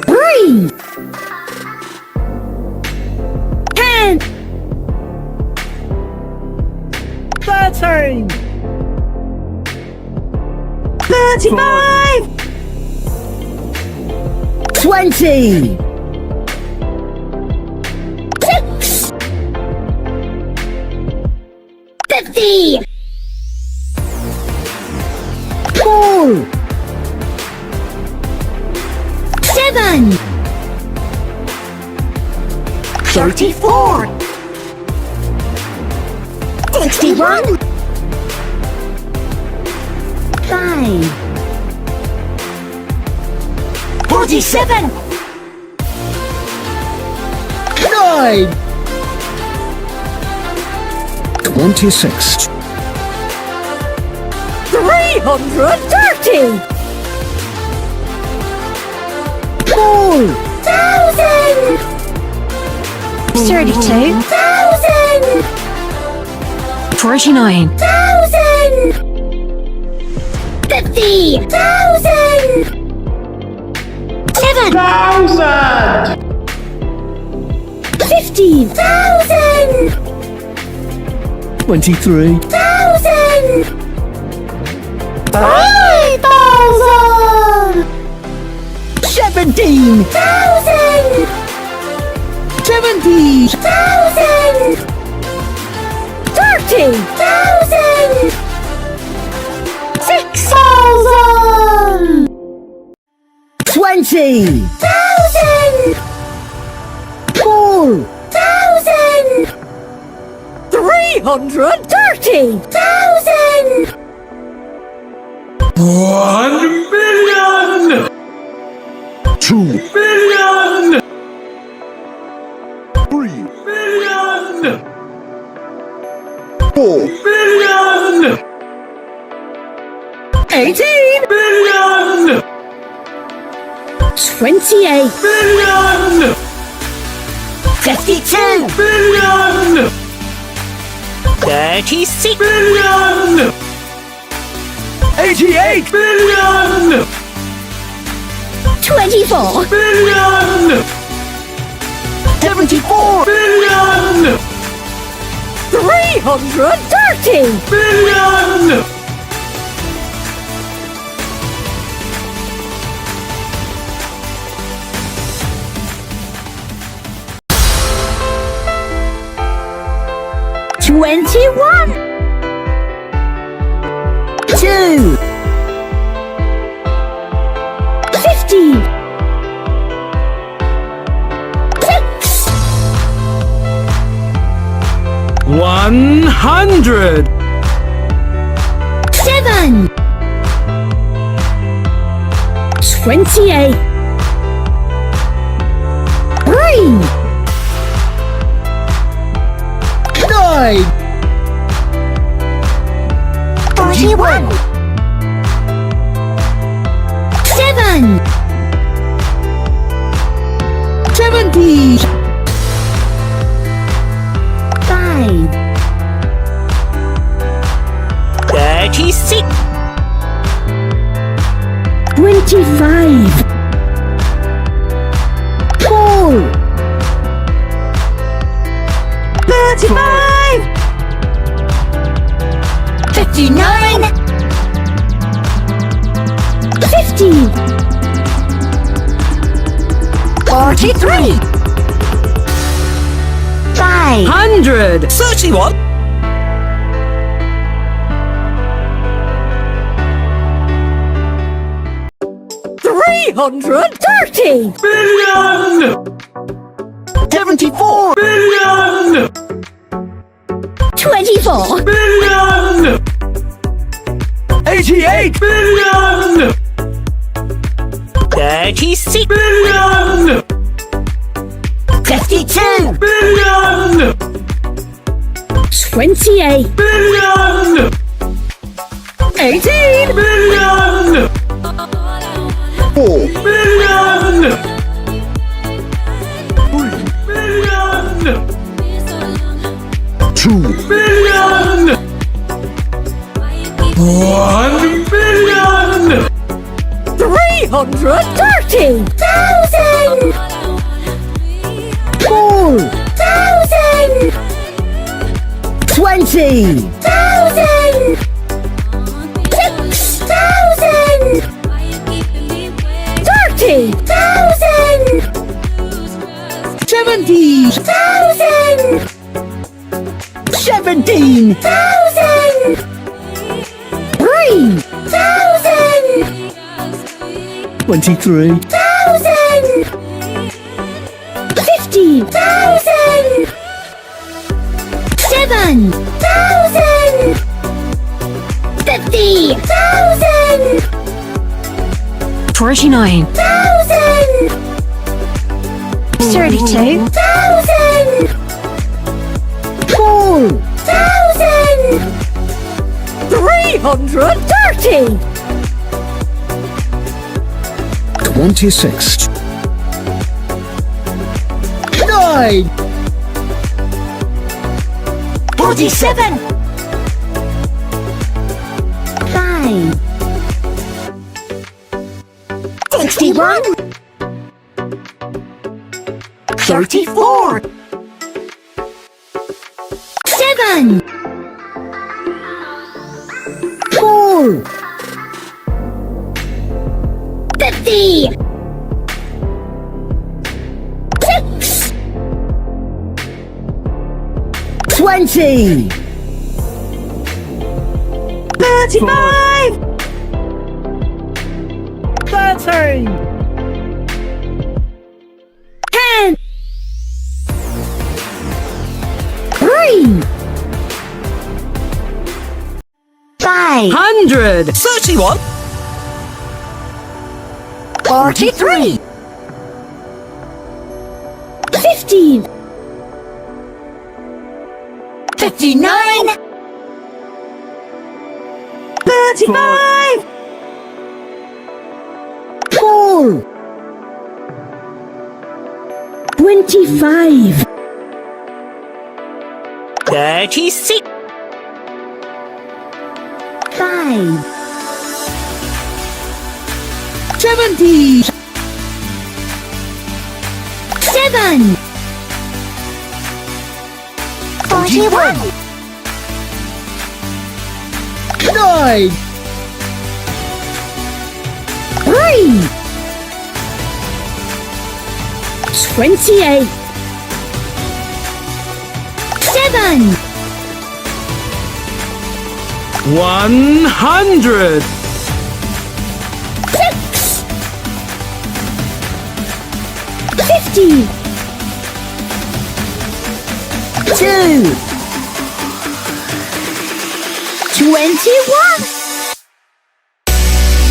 3 10 13 35 20 6 50 4 7 34 61 5 47 9 26 330 4,000 32 1,000 49 1,000 50,000 7,000 15,000 23 1,000 5,000 17,000 70,000 30,000 6,000 20,000 4,000 330,000 1,000,000 2 million 3 million 4 million 18 million 28 million 52 million 36 million 88 million 24 million 74 million 330 million 21 2 50 6 100 7 28 3 9 41 7 70 5 36 25 4 35 59 50 43 5 100 31 330 million 74 million 24 million 88 million 36 million 52 million 28 million 18 million 4 million 3 million 2 million 1,000,000 330,000. 4,000. 20. 6,000. 30,000. 70. 17. 3,000. 23. 15,000. 7,000. 50,000. 49,000. 32,000. 4,000. 330. 26. 9. 47. 5. 61. 34. 7. 4. 50. 6. 20. 35. 30. 10. 3. 500. 31. 43. 15. 59. 35. 4. 25. 36. 5. 70. 7. 41. 9. 3. 28. 7. 100. 6. 50. 2. 21.